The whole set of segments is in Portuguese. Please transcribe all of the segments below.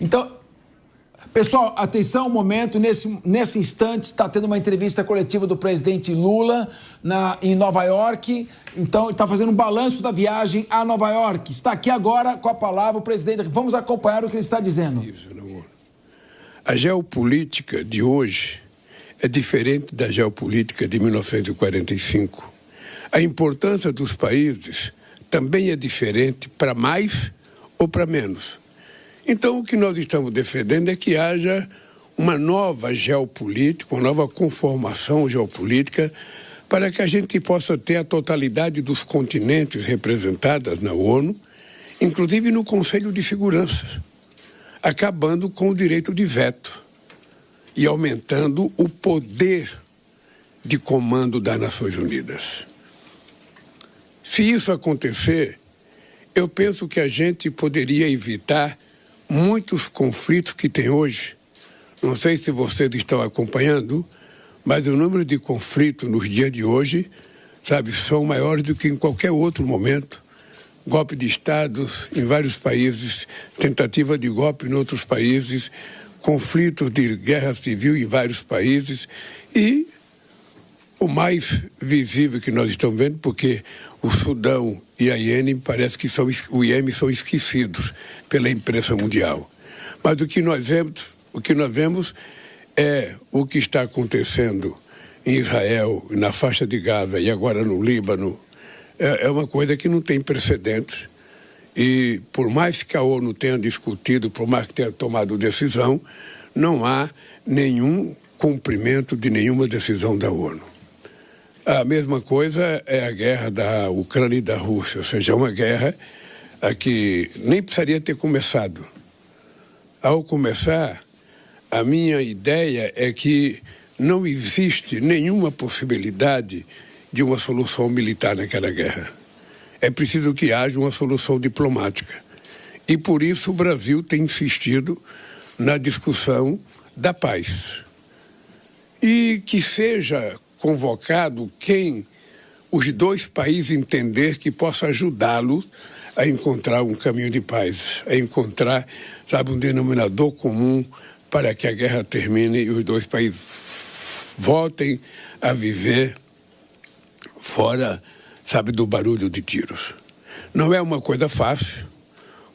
Então, pessoal, atenção, um momento, nesse instante está tendo uma entrevista coletiva do presidente Lula em Nova York. Então, ele está fazendo um balanço da viagem a Nova York. Está aqui agora com a palavra o presidente. Vamos acompanhar o que ele está dizendo. A geopolítica de hoje é diferente da geopolítica de 1945. A importância dos países também é diferente para mais ou para menos. Então, o que nós estamos defendendo é que haja uma nova geopolítica, uma nova conformação geopolítica, para que a gente possa ter a totalidade dos continentes representadas na ONU, inclusive no Conselho de Segurança, acabando com o direito de veto e aumentando o poder de comando das Nações Unidas. Se isso acontecer, eu penso que a gente poderia evitar muitos conflitos que tem hoje. Não sei se vocês estão acompanhando, mas o número de conflitos nos dias de hoje, são maiores do que em qualquer outro momento. Golpe de Estado em vários países, tentativa de golpe em outros países, conflitos de guerra civil em vários países e o mais visível que nós estamos vendo, porque o Sudão e a Iêmen parece que são esquecidos pela imprensa mundial. Mas o que nós vemos é o que está acontecendo em Israel, na faixa de Gaza e agora no Líbano. É uma coisa que não tem precedentes. E por mais que a ONU tenha discutido, por mais que tenha tomado decisão, não há nenhum cumprimento de nenhuma decisão da ONU. A mesma coisa é a guerra da Ucrânia e da Rússia, ou seja, uma guerra que nem precisaria ter começado. Ao começar, a minha ideia é que não existe nenhuma possibilidade de uma solução militar naquela guerra. É preciso que haja uma solução diplomática. E por isso o Brasil tem insistido na discussão da paz. E que seja convocado quem os dois países entender que possa ajudá-los a encontrar um caminho de paz, a encontrar, um denominador comum para que a guerra termine e os dois países voltem a viver fora, do barulho de tiros. Não é uma coisa fácil,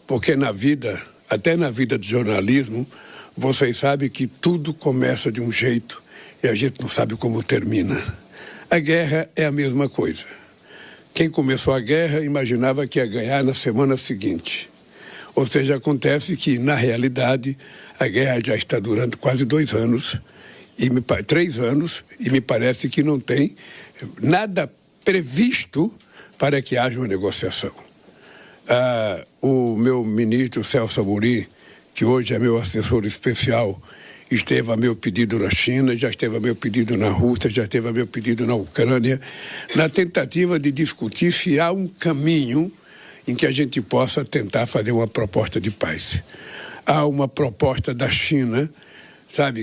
porque até na vida do jornalismo, vocês sabem que tudo começa de um jeito e a gente não sabe como termina. A guerra é a mesma coisa. Quem começou a guerra imaginava que ia ganhar na semana seguinte. Ou seja, acontece que, na realidade, a guerra já está durando quase 2 anos, 3 anos, e me parece que não tem nada previsto para que haja uma negociação. O meu ministro Celso Amorim, que hoje é meu assessor especial, esteve a meu pedido na China, já esteve a meu pedido na Rússia, já esteve a meu pedido na Ucrânia, na tentativa de discutir se há um caminho em que a gente possa tentar fazer uma proposta de paz. Há uma proposta da China,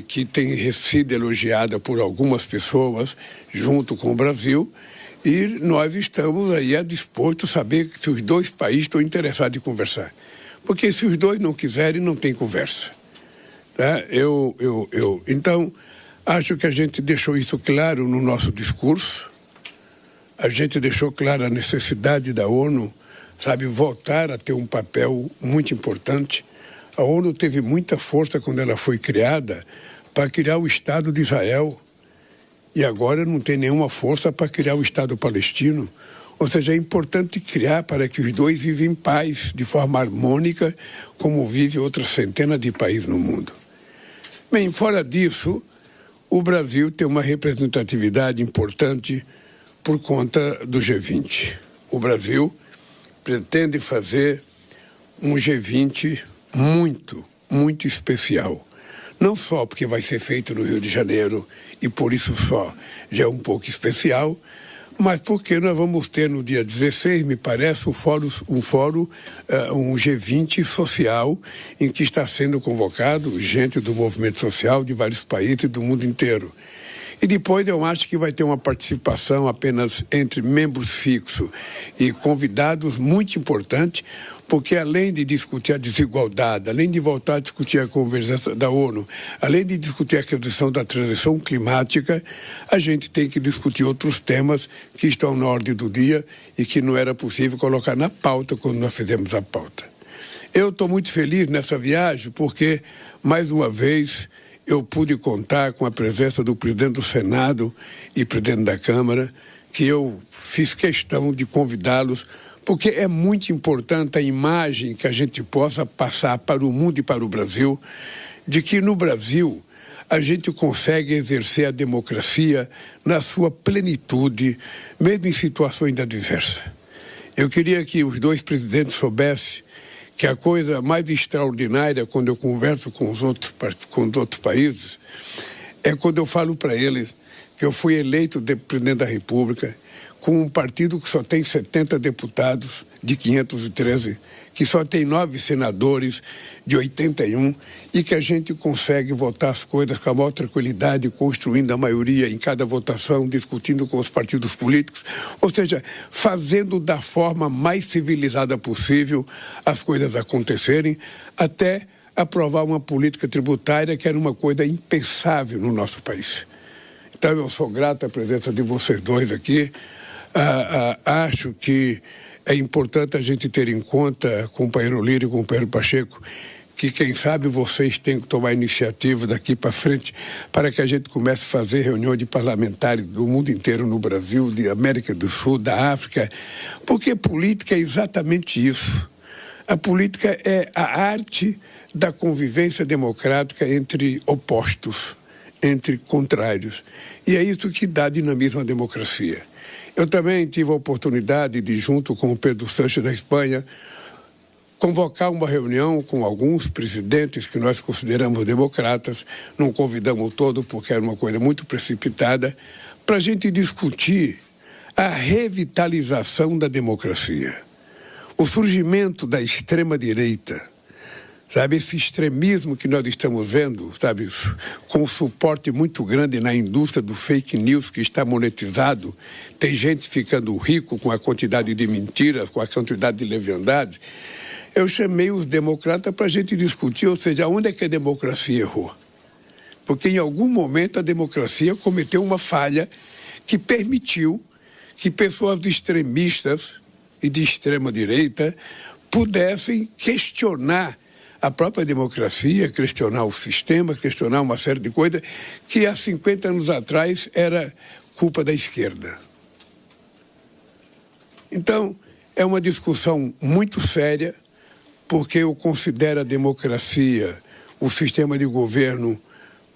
que tem sido elogiada por algumas pessoas, junto com o Brasil, e nós estamos aí a disposto a saber se os dois países estão interessados em conversar. Porque se os dois não quiserem, não tem conversa. Então, acho que a gente deixou isso claro no nosso discurso. A gente deixou clara a necessidade da ONU, voltar a ter um papel muito importante. A ONU teve muita força quando ela foi criada para criar o Estado de Israel. E agora não tem nenhuma força para criar o Estado palestino. Ou seja, é importante criar para que os dois vivem em paz, de forma harmônica, como vive outras centenas de países no mundo. Bem, fora disso, o Brasil tem uma representatividade importante por conta do G20. O Brasil pretende fazer um G20 muito, muito especial. Não só porque vai ser feito no Rio de Janeiro e por isso só já é um pouco especial, mas porque nós vamos ter no dia 16, me parece, um G20 social, em que está sendo convocado gente do movimento social de vários países do mundo inteiro. E depois eu acho que vai ter uma participação apenas entre membros fixos e convidados muito importante, porque além de discutir a desigualdade, além de voltar a discutir a convergência da ONU, além de discutir a questão da transição climática, a gente tem que discutir outros temas que estão na ordem do dia e que não era possível colocar na pauta quando nós fizemos a pauta. Eu estou muito feliz nessa viagem porque, mais uma vez, eu pude contar com a presença do presidente do Senado e presidente da Câmara, que eu fiz questão de convidá-los, porque é muito importante a imagem que a gente possa passar para o mundo e para o Brasil, de que no Brasil a gente consegue exercer a democracia na sua plenitude, mesmo em situações adversas. Eu queria que os dois presidentes soubessem que a coisa mais extraordinária quando eu converso com os outros países é quando eu falo para eles que eu fui eleito presidente da República com um partido que só tem 70 deputados de 513, que só tem 9 senadores de 81 e que a gente consegue votar as coisas com a maior tranquilidade, construindo a maioria em cada votação, discutindo com os partidos políticos, ou seja, fazendo da forma mais civilizada possível as coisas acontecerem, até aprovar uma política tributária que era uma coisa impensável no nosso país. Então eu sou grato à presença de vocês dois aqui. Acho que é importante a gente ter em conta, companheiro Lírio e companheiro Pacheco, que quem sabe vocês têm que tomar iniciativa daqui para frente para que a gente comece a fazer reunião de parlamentares do mundo inteiro no Brasil, de América do Sul, da África, porque política é exatamente isso. A política é a arte da convivência democrática entre opostos, entre contrários. E é isso que dá dinamismo à democracia. Eu também tive a oportunidade de, junto com o Pedro Sánchez da Espanha, convocar uma reunião com alguns presidentes que nós consideramos democratas, não convidamos todos porque era uma coisa muito precipitada, para a gente discutir a revitalização da democracia, o surgimento da extrema-direita, sabe, esse extremismo que nós estamos vendo, sabe, com um suporte muito grande na indústria do fake news que está monetizado, tem gente ficando rico com a quantidade de mentiras, com a quantidade de leviandade. Eu chamei os democratas para a gente discutir, ou seja, onde é que a democracia errou? Porque em algum momento a democracia cometeu uma falha que permitiu que pessoas extremistas e de extrema-direita pudessem questionar a própria democracia, questionar o sistema, questionar uma série de coisas que há 50 anos atrás era culpa da esquerda. Então, é uma discussão muito séria, porque eu considero a democracia o sistema de governo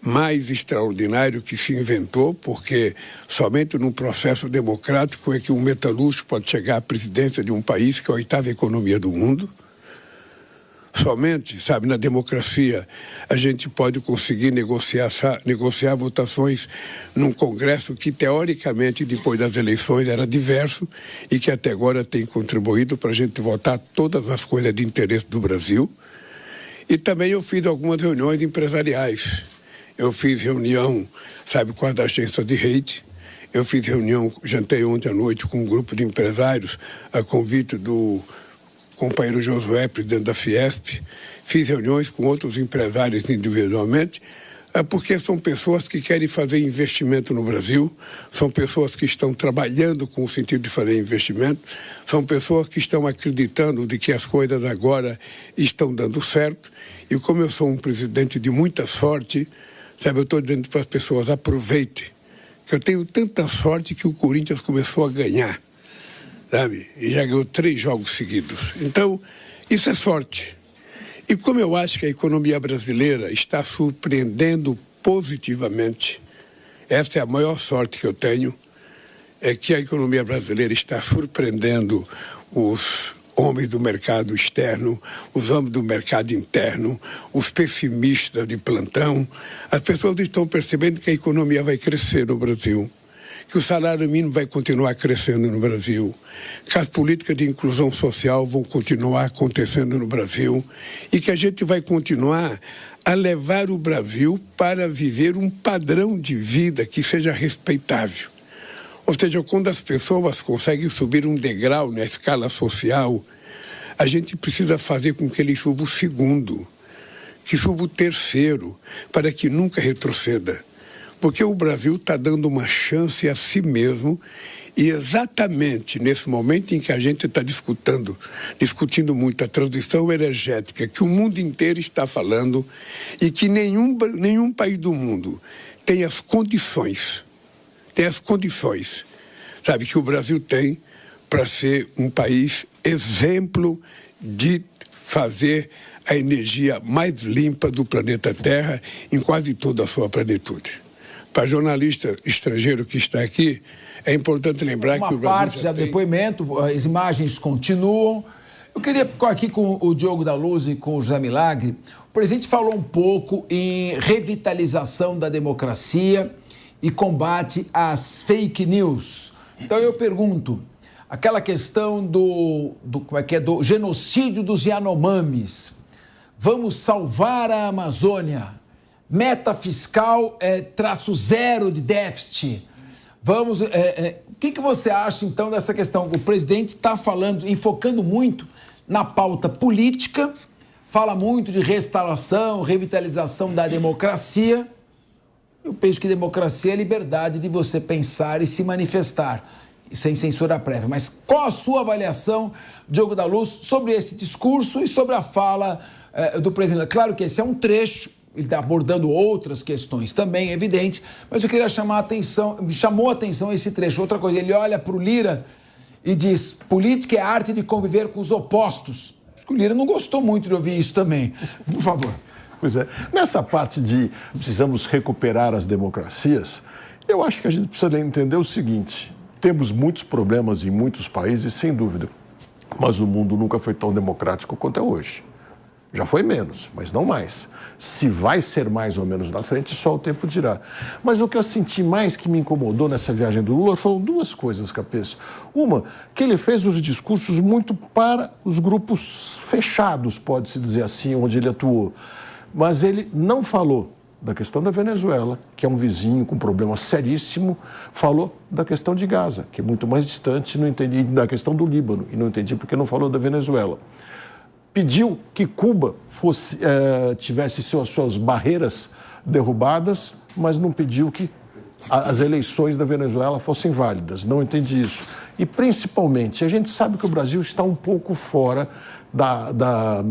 mais extraordinário que se inventou, porque somente num processo democrático é que um metalúrgico pode chegar à presidência de um país que é a 8ª economia do mundo. Somente, sabe, na democracia a gente pode conseguir negociar votações num Congresso que, teoricamente, depois das eleições era diverso e que até agora tem contribuído para a gente votar todas as coisas de interesse do Brasil. E também eu fiz algumas reuniões empresariais. Eu fiz reunião, sabe, com as agências de rede. Eu fiz reunião, jantei ontem à noite com um grupo de empresários a convite do companheiro Josué, presidente da Fiesp. Fiz reuniões com outros empresários individualmente, porque são pessoas que querem fazer investimento no Brasil, são pessoas que estão trabalhando com o sentido de fazer investimento, são pessoas que estão acreditando de que as coisas agora estão dando certo. E como eu sou um presidente de muita sorte, sabe, eu estou dizendo para as pessoas, aproveitem, que eu tenho tanta sorte que o Corinthians começou a ganhar, sabe? E já ganhou 3 jogos seguidos. Então, isso é sorte. E como eu acho que a economia brasileira está surpreendendo positivamente, essa é a maior sorte que eu tenho, é que a economia brasileira está surpreendendo os homens do mercado externo, os homens do mercado interno, os pessimistas de plantão. As pessoas estão percebendo que a economia vai crescer no Brasil, que o salário mínimo vai continuar crescendo no Brasil, que as políticas de inclusão social vão continuar acontecendo no Brasil e que a gente vai continuar a levar o Brasil para viver um padrão de vida que seja respeitável. Ou seja, quando as pessoas conseguem subir um degrau na escala social, A gente precisa fazer com que ele suba o segundo, que suba o terceiro, para que nunca retroceda. Porque o Brasil está dando uma chance a si mesmo e exatamente nesse momento em que a gente está discutindo muito a transição energética, que o mundo inteiro está falando e que nenhum país do mundo tem as condições, sabe, que o Brasil tem para ser um país exemplo de fazer a energia mais limpa do planeta Terra em quase toda a sua plenitude. Para jornalista estrangeiro que está aqui, é importante lembrar que o Brasil uma parte já depoimento, as imagens continuam. Eu queria ficar aqui com o Diogo da Luz e com o José Milagre. O presidente falou um pouco em revitalização da democracia e combate às fake news. Então eu pergunto, aquela questão do genocídio dos Yanomamis, vamos salvar a Amazônia, meta fiscal -0 de déficit. Vamos. O que você acha, então, dessa questão? O presidente está falando, enfocando muito na pauta política, fala muito de restauração, revitalização da democracia. Eu penso que democracia é a liberdade de você pensar e se manifestar, sem censura prévia. Mas qual a sua avaliação, Diogo da Luz, sobre esse discurso e sobre a fala do presidente? Claro que esse é um trecho. Ele está abordando outras questões também, é evidente, mas eu queria chamar a atenção, me chamou a atenção esse trecho. Outra coisa, ele olha para o Lira e diz, política é a arte de conviver com os opostos. Acho que o Lira não gostou muito de ouvir isso também. Por favor. Pois é, nessa parte de precisamos recuperar as democracias, eu acho que a gente precisa entender o seguinte, temos muitos problemas em muitos países, sem dúvida, mas o mundo nunca foi tão democrático quanto é hoje. Já foi menos, mas não mais. Se vai ser mais ou menos na frente, só o tempo dirá. Mas o que eu senti mais que me incomodou nessa viagem do Lula foram duas coisas, Capês. Uma, que ele fez os discursos muito para os grupos fechados, pode-se dizer assim, onde ele atuou. Mas ele não falou da questão da Venezuela, que é um vizinho com um problema seríssimo, falou da questão de Gaza, que é muito mais distante, não entendi, da questão do Líbano, e não entendi porque não falou da Venezuela. Pediu que Cuba tivesse suas barreiras derrubadas, mas não pediu que as eleições da Venezuela fossem válidas. Não entendi isso. E, principalmente, a gente sabe que o Brasil está um pouco fora da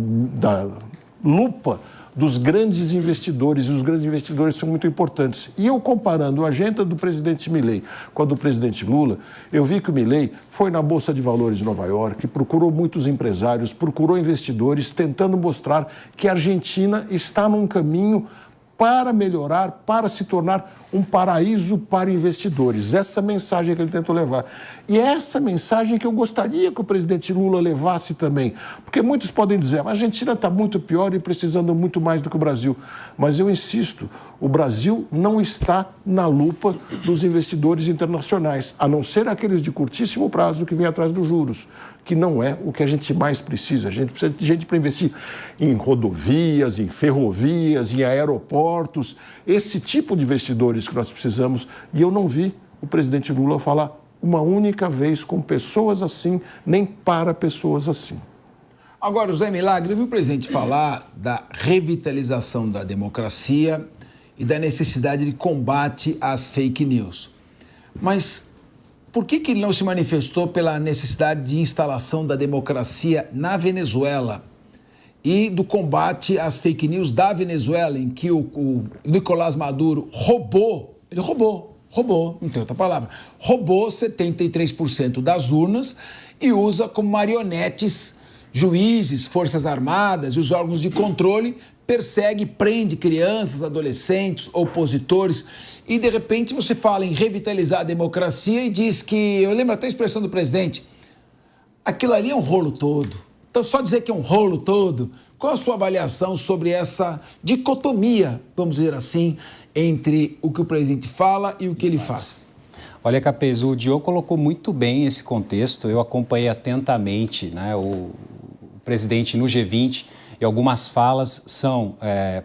lupa dos grandes investidores, e os grandes investidores são muito importantes. E eu, comparando a agenda do presidente Milei com a do presidente Lula, eu vi que o Milei foi na Bolsa de Valores de Nova York, procurou muitos empresários, procurou investidores, tentando mostrar que a Argentina está num caminho para melhorar, para se tornar um paraíso para investidores. Essa mensagem que ele tentou levar. E é essa mensagem que eu gostaria que o presidente Lula levasse também. Porque muitos podem dizer, a Argentina está muito pior e precisando muito mais do que o Brasil. Mas eu insisto, o Brasil não está na lupa dos investidores internacionais, a não ser aqueles de curtíssimo prazo que vêm atrás dos juros, que não é o que a gente mais precisa. A gente precisa de gente para investir em rodovias, em ferrovias, em aeroportos, esse tipo de investidores que nós precisamos. E eu não vi o presidente Lula falar uma única vez com pessoas assim, nem para pessoas assim. Agora, José Milagre, eu vi o presidente falar da revitalização da democracia e da necessidade de combate às fake news. Mas por que ele não se manifestou pela necessidade de instalação da democracia na Venezuela e do combate às fake news da Venezuela, em que o Nicolás Maduro roubou, não tem outra palavra, roubou 73% das urnas e usa como marionetes juízes, forças armadas e os órgãos de controle, persegue, prende crianças, adolescentes, opositores e, de repente, você fala em revitalizar a democracia e diz que, eu lembro até a expressão do presidente, aquilo ali é um rolo todo. Então, só dizer que é um rolo todo, qual a sua avaliação sobre essa dicotomia, vamos dizer assim, entre o que o presidente fala e o que ele faz? Olha, Capês, o Diogo colocou muito bem esse contexto, eu acompanhei atentamente, né, o presidente no G20 e algumas falas são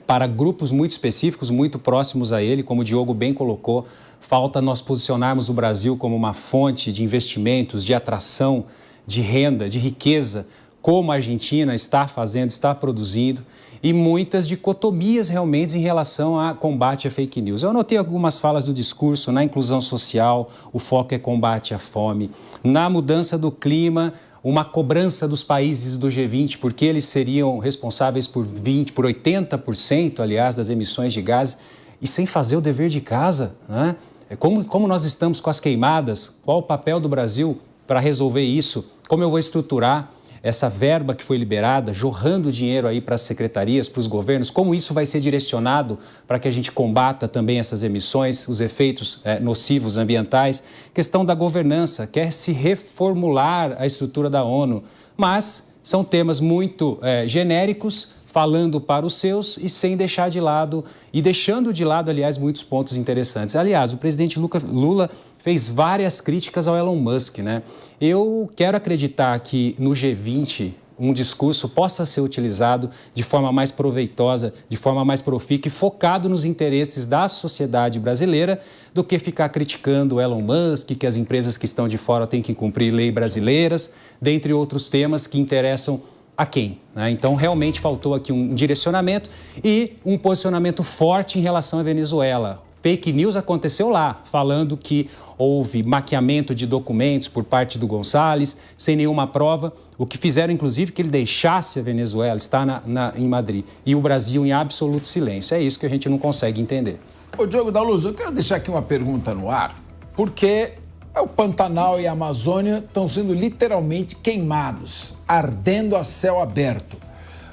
para grupos muito específicos, muito próximos a ele, como o Diogo bem colocou, falta nós posicionarmos o Brasil como uma fonte de investimentos, de atração, de renda, de riqueza, como a Argentina está fazendo, está produzindo, e muitas dicotomias realmente em relação a combate a fake news. Eu anotei algumas falas do discurso na inclusão social, o foco é combate à fome, na mudança do clima, uma cobrança dos países do G20, porque eles seriam responsáveis por 80%, aliás, das emissões de gases, e sem fazer o dever de casa, né? Como nós estamos com as queimadas, qual o papel do Brasil para resolver isso, como eu vou estruturar essa verba que foi liberada, jorrando dinheiro aí para as secretarias, para os governos, como isso vai ser direcionado para que a gente combata também essas emissões, os efeitos nocivos ambientais. Questão da governança, quer se reformular a estrutura da ONU, mas são temas muito genéricos, falando para os seus e sem deixar de lado, e deixando de lado, aliás, muitos pontos interessantes. Aliás, o presidente Lula fez várias críticas ao Elon Musk, né? Eu quero acreditar que no G20 um discurso possa ser utilizado de forma mais proveitosa, de forma mais profícua e focado nos interesses da sociedade brasileira, do que ficar criticando o Elon Musk, que as empresas que estão de fora têm que cumprir leis brasileiras, dentre outros temas que interessam a quem, né? Então, realmente faltou aqui um direcionamento e um posicionamento forte em relação à Venezuela. Fake news aconteceu lá, falando que houve maquiamento de documentos por parte do Gonçalves, sem nenhuma prova, o que fizeram, inclusive, que ele deixasse a Venezuela, está em Madrid, e o Brasil em absoluto silêncio. É isso que a gente não consegue entender. Ô, Diogo da Luz, eu quero deixar aqui uma pergunta no ar, porque o Pantanal e a Amazônia estão sendo literalmente queimados, ardendo a céu aberto.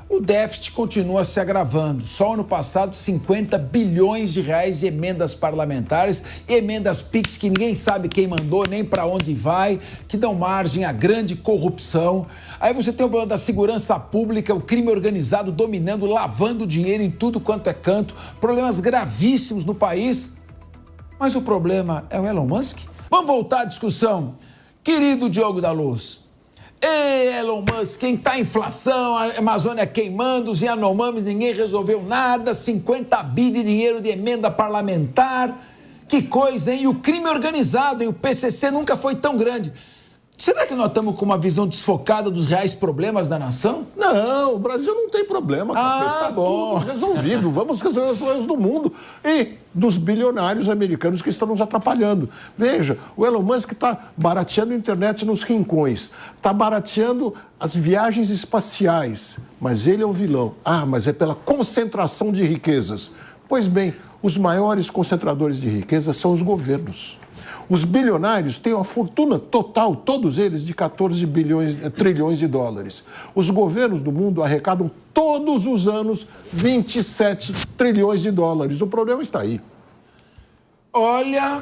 O déficit continua se agravando. Só ano passado, 50 bilhões de reais de emendas parlamentares e emendas PIX que ninguém sabe quem mandou, nem para onde vai, que dão margem à grande corrupção. Aí você tem o problema da segurança pública, o crime organizado dominando, lavando dinheiro em tudo quanto é canto, problemas gravíssimos no país. Mas o problema é o Elon Musk? Vamos voltar à discussão. Querido Diogo da Luz, Elon Musk, quem tá inflação, a Amazônia queimando, os Yanomamis, ninguém resolveu nada, 50 bi de dinheiro de emenda parlamentar, que coisa, hein? E o crime organizado, hein? O PCC nunca foi tão grande. Será que nós estamos com uma visão desfocada dos reais problemas da nação? Não, o Brasil não tem problema. Está bom. Tudo resolvido. Vamos resolver os problemas do mundo e dos bilionários americanos que estão nos atrapalhando. Veja, o Elon Musk está barateando a internet nos rincões, está barateando as viagens espaciais, mas ele é o vilão. Mas é pela concentração de riquezas. Pois bem, os maiores concentradores de riqueza são os governos. Os bilionários têm uma fortuna total, todos eles, de 14 trilhões de dólares. Os governos do mundo arrecadam todos os anos 27 trilhões de dólares. O problema está aí. Olha,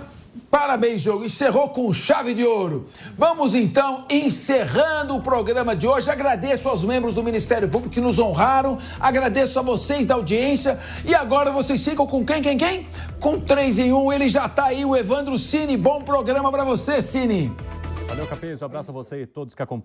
parabéns, Diogo. Encerrou com chave de ouro. Vamos, então, encerrando o programa de hoje. Agradeço aos membros do Ministério Público que nos honraram. Agradeço a vocês da audiência. E agora vocês ficam com quem? Com 3 em 1. Ele já tá aí, o Evandro Cini. Bom programa para você, Cini. Valeu, Capês. Um abraço a você e todos que acompanham.